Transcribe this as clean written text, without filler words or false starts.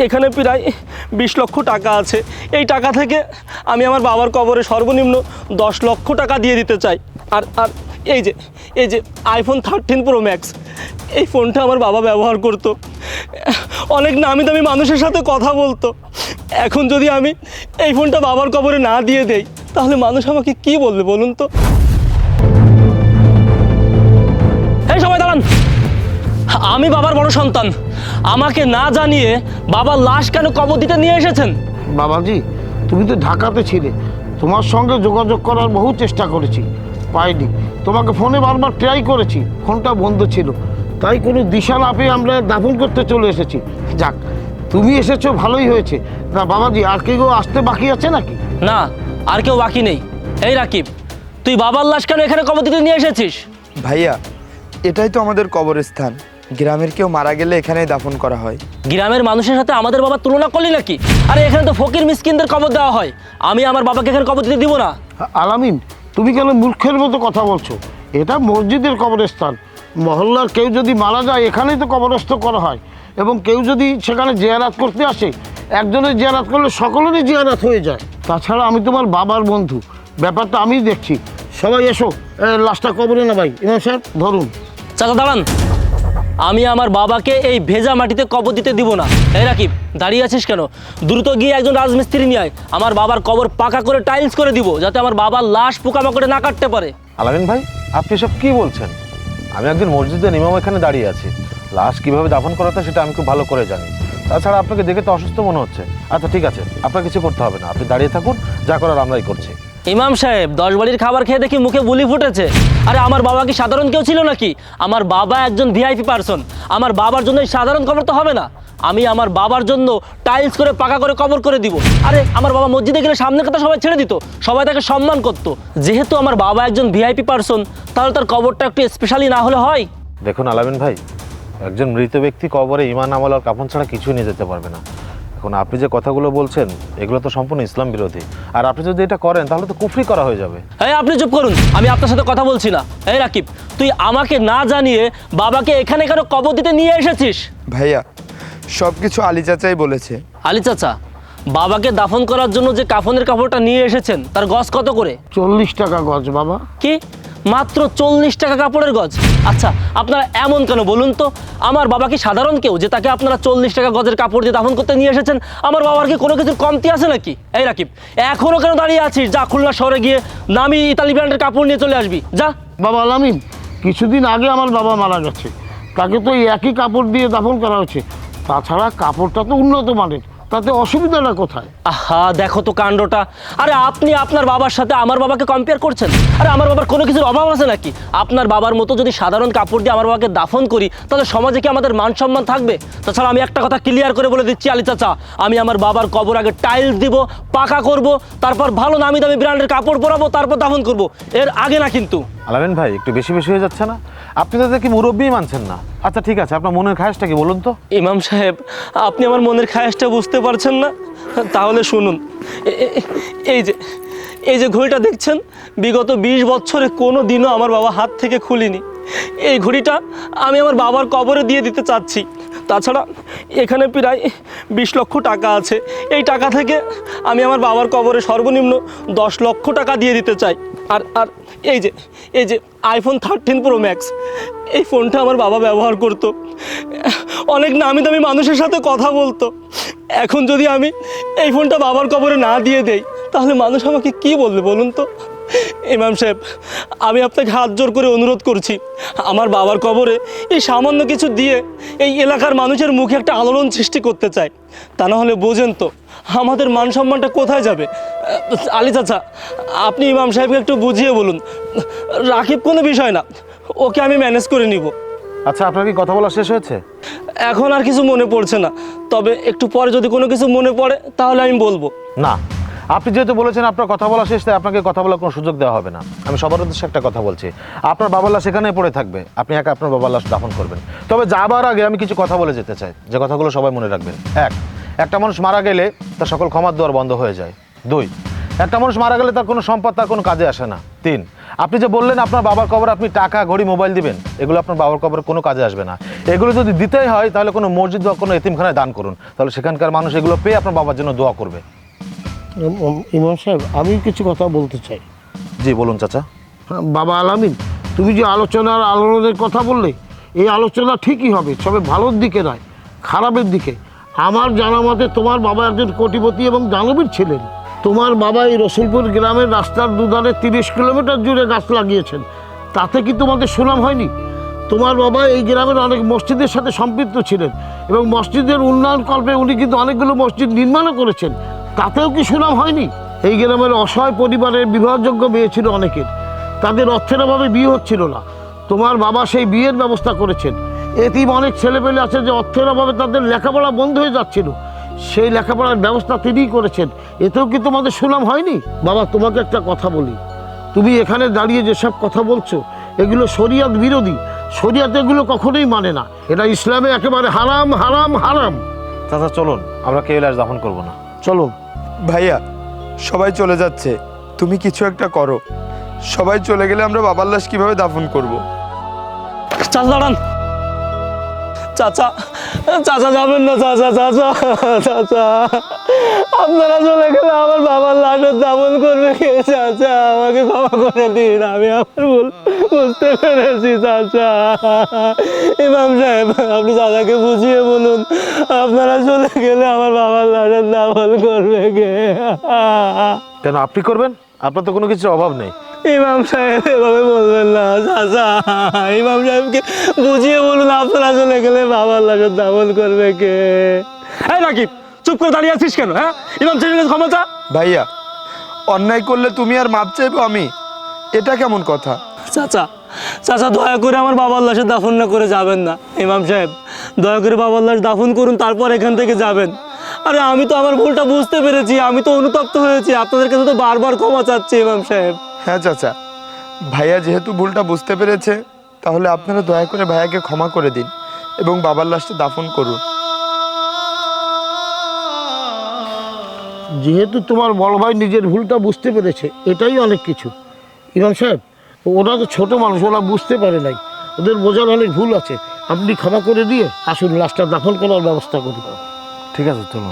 এখানে প্রায় 20 লক্ষ টাকা আছে। এই টাকা থেকে আমি আমার বাবার কবরে সর্বনিম্ন 10 লক্ষ টাকা দিয়ে দিতে চাই। আর আর এই যে আইফোন 13 প্রো ম্যাক্স, এই ফোনটা আমার বাবা ব্যবহার করতো, অনেক নামি দামি মানুষের সাথে কথা বলতো। এখন যদি আমি এই ফোনটা বাবার কবরে না দিয়ে দেই, তাহলে মানুষ আমাকে কি বলবে বলুন তো? এই সবাই দাঁড়ান, আমি বাবার বড় সন্তান, আমাকে না জানিয়ে বাবার লাশ কেন কবর দিতে নিয়ে এসেছেন? বাবাজি, তুমি তো ঢাকাতে ছিলে, তোমার সঙ্গে যোগাযোগ করার বহু চেষ্টা করেছি, পাইনি। তোমাকে ফোনে বারবার ট্রাই করেছি, ফোনটা বন্ধ ছিল, তাই কোনো দিশা না পেয়ে আমরা দাফন করতে চলে এসেছি। যাক, তুমি এসেছো ভালোই হয়েছে। না বাবাজি, আর কেউ আসতে বাকি আছে নাকি? না, আর কেউ বাকি নেই। এই রাকিব, তুই বাবার লাশ কেন এখানে কবর দিতে নিয়ে এসেছিস? ভাইয়া, এটাই তো আমাদের কবরস্থান। গ্রামের কেউ মারা গেলে এখানেই দাফন করা হয়। গ্রামের মানুষের সাথে আমাদের বাবার তুলনা করলি নাকি? আরে এখানে তো ফকির মিসকিনদের কবর দেওয়া হয়, আমি আমার বাবাকে এখানে কবর দিতে দিব না। আলামিন, তুমি কেন মূর্খের মতো কথা বলছো? এটা মসজিদের কবরস্থান। মহল্লার কেউ যদি মারা যায়, এখানেই তো কবরস্থ করা হয়। এবং কেউ যদি সেখানে জিয়ারাত করতে আসে, একজনের জিয়ারাত করলে সকলেরই জিয়ারাত হয়ে যায়। তাছাড়া আমি তোমার বাবার বন্ধু, ব্যাপারটা আমি দেখছি। সবাই এসো, লাশটা কবরে না ভাই। ইমাম সাহেব ধরুন। চাচা দাঁড়ান, আমি আমার বাবাকে এই ভেজা মাটিতে কবর দিতে দিব না। এই রাকিব, দাঁড়িয়ে আছিস কেন? দ্রুত গিয়ে একজন রাজমিস্ত্রি নিয়ে আয়, আমার বাবার কবর পাকা করে টাইলস করে দিব, যাতে আমার বাবার লাশ পোকামাকড়ে না কাটতে পারে। আলামিন ভাই, আপনি সব কি বলছেন? আমি একজন মসজিদের ইমাম এখানে দাঁড়িয়ে আছি, লাশ কিভাবে দাফন করাতে সেটা আমি খুব ভালো করে জানি। তাছাড়া আপনাকে দেখে তো অসুস্থ মনে হচ্ছে। আচ্ছা ঠিক আছে, আপনার কিছু করতে হবে না, আপনি দাঁড়িয়ে থাকুন, যা করার আমরাই করছি। ইমাম সাহেব, 10 বাড়ির খাবার খেয়ে দেখি মুখে বুলি ফুটেছে। আরে আমার বাবা কি সাধারণ কেউ ছিল নাকি? আমার বাবা একজন ভিআইপি পারসন, আমার বাবার জন্য এই সাধারণ কবর তো হবে না। আমি আমার বাবার জন্য টাইলস করে পাকা করে কবর করে দিব। আরে আমার বাবা মসজিদে গেলে সামনের কথা সবাই ছেড়ে দিত, সবাই তাকে সম্মান করতো। যেহেতু আমার বাবা একজন ভিআইপি পারসন, তাহলে তার কবরটা একটু স্পেশালি না হলে হয়? দেখুন আলামিন ভাই, একজন মৃত ব্যক্তি কবরে ঈমান আমল আর কাফন ছাড়া কিছুই নিয়ে যেতে পারবে না। এখন আপনি যে কথাগুলো বলছেন, এগুলো তো সম্পূর্ণ ইসলাম বিরোধী। আর আপনি যদি এটা করেন তাহলে তো কুফরি করা হয়ে যাবে। এই আপনি চুপ করুন, আমি আপনার সাথে কথা বলছি না। এই রাকিব, তুই আমাকে না জানিয়ে বাবাকে এখানে কেন কবর দিতে নিয়ে এসেছিস? ভাইয়া, সব কিছু আলী চাচাই বলেছে। আলী চাচা, বাবাকে দাফন করার জন্য যে কাফনের কাপড়টা নিয়ে এসেছেন, তার গজ কত করে? 40 টাকা গজ বাবা। কি, মাত্র 40 টাকা কাপড়ের গজ? আচ্ছা, আপনারা এমন কেন বলুন তো? আমার বাবা কি সাধারণ কেউ যে তাকে আপনারা 40 টাকা গজের কাপড় দিয়ে দাফন করতে নিয়ে এসেছেন? আমার বাবার কি কোনো কিছুর কমতি আছে নাকি? এই রাকিব, এখনো কেন দাঁড়িয়ে আছিস? যা, খুলনা শহরে গিয়ে নামি ইতালি ব্র্যান্ডের কাপড় নিয়ে চলে আসবি, যা। বাবা আলামিন, কিছুদিন আগে আমার বাবা মারা গেছে, তাকে তো এই একই কাপড় দিয়ে দাফন করা হয়েছে। তাছাড়া কাপড়টা তো উন্নত মানের, তাতে অসুবিধাটা কোথায়? আহা, দেখো তো কাণ্ডটা। আরে আপনি আপনার বাবার সাথে আমার বাবাকে কম্পেয়ার করছেন। আরে আমার বাবার কোনো কিছুর অভাব আছে নাকি? আপনার বাবার মতো যদি সাধারণ কাপড় দিয়ে আমার বাবাকে দাফন করি, তাহলে সমাজে কি আমাদের মান সম্মান থাকবে? তাছাড়া আমি একটা কথা ক্লিয়ার করে বলে দিচ্ছি আলী চাচা, আমি আমার বাবার কবর আগে টাইলস দিব, পাকা করব, তারপর ভালো নামি দামি ব্র্যান্ডের কাপড় পরাবো, তারপর দাফন করব। এর আগে না কিন্তু। আলামিন ভাই, একটু বেশি বেশি হয়ে যাচ্ছে না? আপনি তো দেখি মুরব্বী মানছেন না। আচ্ছা ঠিক আছে, আপনার মনের খায়েশটা কি বলুন তো? ইমাম সাহেব, আপনি আমার মনের খায়েশটা বুঝতে পারছেন না? তাহলে শুনুন, এই যে ঘড়িটা দেখছেন, বিগত 20 বছরে কোনো দিনও আমার বাবা হাত থেকে খুলিনি। এই ঘড়িটা আমি আমার বাবার কবরে দিয়ে দিতে চাচ্ছি। তাছাড়া এখানে প্রায় 20 লক্ষ টাকা আছে। এই টাকা থেকে আমি আমার বাবার কবরে সর্বনিম্ন 10 লক্ষ টাকা দিয়ে দিতে চাই। আর এই যে আইফোন 13 প্রো ম্যাক্স, এই ফোনটা আমার বাবা ব্যবহার করতো, অনেক নামি দামি মানুষের সাথে কথা বলতো। এখন যদি আমি এই ফোনটা বাবার কবরে না দিয়ে দেই, তাহলে মানুষ আমাকে কি বলবে বলুন তো? ইমাম সাহেব, আমি আপনাকে হাত জোর করে অনুরোধ করছি, আমার বাবার কবরে এই সামান্য কিছু দিয়ে এই এলাকার মানুষের মুখে একটা আলোড়ন সৃষ্টি করতে চাই। তা না হলে বোঝেন তো আমাদের মান সম্মানটা কোথায় যাবে? আলী চাচা, আপনি ইমাম সাহেবকে একটু বুঝিয়ে বলুন। রাকিব কোনো বিষয় না, ওকে আমি ম্যানেজ করে নিব। আচ্ছা, আপনার কি কথা বলা শেষ হয়েছে? এখন আর কিছু মনে পড়ছে না, তবে একটু পরে যদি কোনো কিছু মনে পড়ে তাহলে আমি বলবো। না, আপনি যেহেতু বলেছেন আপনার কথা বলা শেষ, তাই আপনাকে কথা বলার কোনো সুযোগ দেওয়া হবে না। আমি সবার উদ্দেশ্যে একটা কথা বলছি, আপনার বাবার লাশ এখানেই পড়ে থাকবে, আপনি একা আপনার বাবার লাশ দাফন করবেন। তবে যাবার আগে আমি কিছু কথা বলে যেতে চাই, যে কথাগুলো সবাই মনে রাখবেন। একটা মানুষ মারা গেলে তার সকল ক্ষমার দুয়ার বন্ধ হয়ে যায়। 2, একটা মানুষ মারা গেলে তার কোনো সম্পদ তার কোনো কাজে আসে না। 3, আপনি যে বললেন আপনার বাবার কবরে আপনি টাকা, ঘড়ি, মোবাইল দিবেন, এগুলো আপনার বাবার কবরে কোনো কাজে আসবে না। এগুলো যদি দিতেই হয় তাহলে কোনো মসজিদ বা কোনো এতিমখানায় দান করুন, তাহলে সেখানকার মানুষ এগুলো পেয়ে আপনার বাবার জন্য দোয়া করবে। ইমাম সাহেব, আমি কিছু কথা বলতে চাই। জি বলুন চাচা। বাবা আলামিন, তুমি যে আলোচনার আলোড়নের কথা বললে, এই আলোচনা ঠিকই হবে, তবে ভালোর দিকে নয়, খারাপের দিকে। আমার জানা মতে তোমার বাবা একজন কোটিপতি এবং দানবীর ছিলেন। তোমার বাবা এই রসুলপুর গ্রামের রাস্তার দুধারে 30 কিলোমিটার জুড়ে গাছ লাগিয়েছেন, তাতে কি তোমাদের সুনাম হয়নি? তোমার বাবা এই গ্রামের অনেক মসজিদের সাথে সম্পৃক্ত ছিলেন এবং মসজিদের উন্নয়ন কল্পে উনি কিন্তু অনেকগুলো মসজিদ নির্মাণও করেছেন, তাতেও কি সুনাম হয়নি? এই গ্রামের অসহায় পরিবারের বিবাহযোগ্য মেয়ে ছিল অনেকের, তাদের অর্থের অভাবে বিয়ে হচ্ছিল না, তোমার বাবা সেই বিয়ের ব্যবস্থা করেছেন। এতিম অনেক ছেলেপেলে আছে যে অর্থের অভাবে তাদের লেখাপড়া বন্ধ হয়ে যাচ্ছিল, সেই লেখাপড়ার ব্যবস্থা তিনিই করেছেন, এতেও কি তোমাদের সুনাম হয়নি? বাবা, তোমাকে একটা কথা বলি, তুমি এখানে দাঁড়িয়ে যেসব কথা বলছো এগুলো শরিয়ত বিরোধী, শরিয়ত এগুলো কখনোই মানে না, এটা ইসলামে একেবারে হারাম হারাম হারাম। চাচা চলুন, আমরা কেউ লাশ দাফন করবো না। চলো। ভাইয়া, সবাই চলে যাচ্ছে, তুমি কিছু একটা করো। সবাই চলে গেলে আমরা বাবার লাশ কিভাবে দাফন করব? চাচা দাঁড়ান। চাচা, চাচা যাবেন না চাচা, চাচা, চাচা, আপনারা চলে গেলে আমার বাবার লাশের দাফন করবে কে? চাচা, আমাকে ক্ষমা করে দিন, আমি আমার ভুল বুঝতে পেরেছি চাচা। ইমাম সাহেব, আপনি চাচাকে বুঝিয়ে বলুন, আপনারা চলে গেলে আমার বাবার লাশের দাফন করবে কে? কেন আপনি করবেন? আপনার তো কোনো কিছুর অভাব নেই। ইমাম সাহেব এভাবে বলবেন না চাচা, ইমাম সাহেবকে বুঝিয়ে বলুন, আপনারা চলে গেলে বাবার লাশের দাফন করবে কে? এই রাকিব, চুপ করে দাঁড়িয়ে আছিস কেন? হ্যাঁ, ইমাম সাহেবের ক্ষমা চা। ভাইয়া, অন্যায় করলে তুমি আর মাপ চাইবো আমি, এটা কেমন কথা? চাচা, চাচা দয়া করে আমার বাবার লাশের দাফন না করে যাবেন না। ইমাম সাহেব, দয়া করে বাবার লাশ দাফন করুন, তারপর এখান থেকে যাবেন। আরে আমি তো আমার ভুলটা বুঝতে পেরেছি, আমি তো অনুতপ্ত হয়েছি, আপনাদের কাছে তো বারবার ক্ষমা চাচ্ছি ইমাম সাহেব। হ্যাঁ চাচা, ভাইয়া যেহেতু ভুলটা বুঝতে পেরেছে, তাহলে আপনারা দয়া করে ভাইয়াকে ক্ষমা করে দিন এবং বাবার লাশটা দাফন করুন। যেহেতু তোমার বড় ভাই নিজের ভুলটা বুঝতে পেরেছে, এটাই অনেক কিছু। ইমাম সাহেব, ওরা তো ছোট মানুষ, ওরা বুঝতে পারে নাই, ওদের বোঝার অনেক ভুল আছে, আপনি ক্ষমা করে দিয়ে আসুন, লাশটা দাফন করার ব্যবস্থা করি। ঠিক আছে চলুন।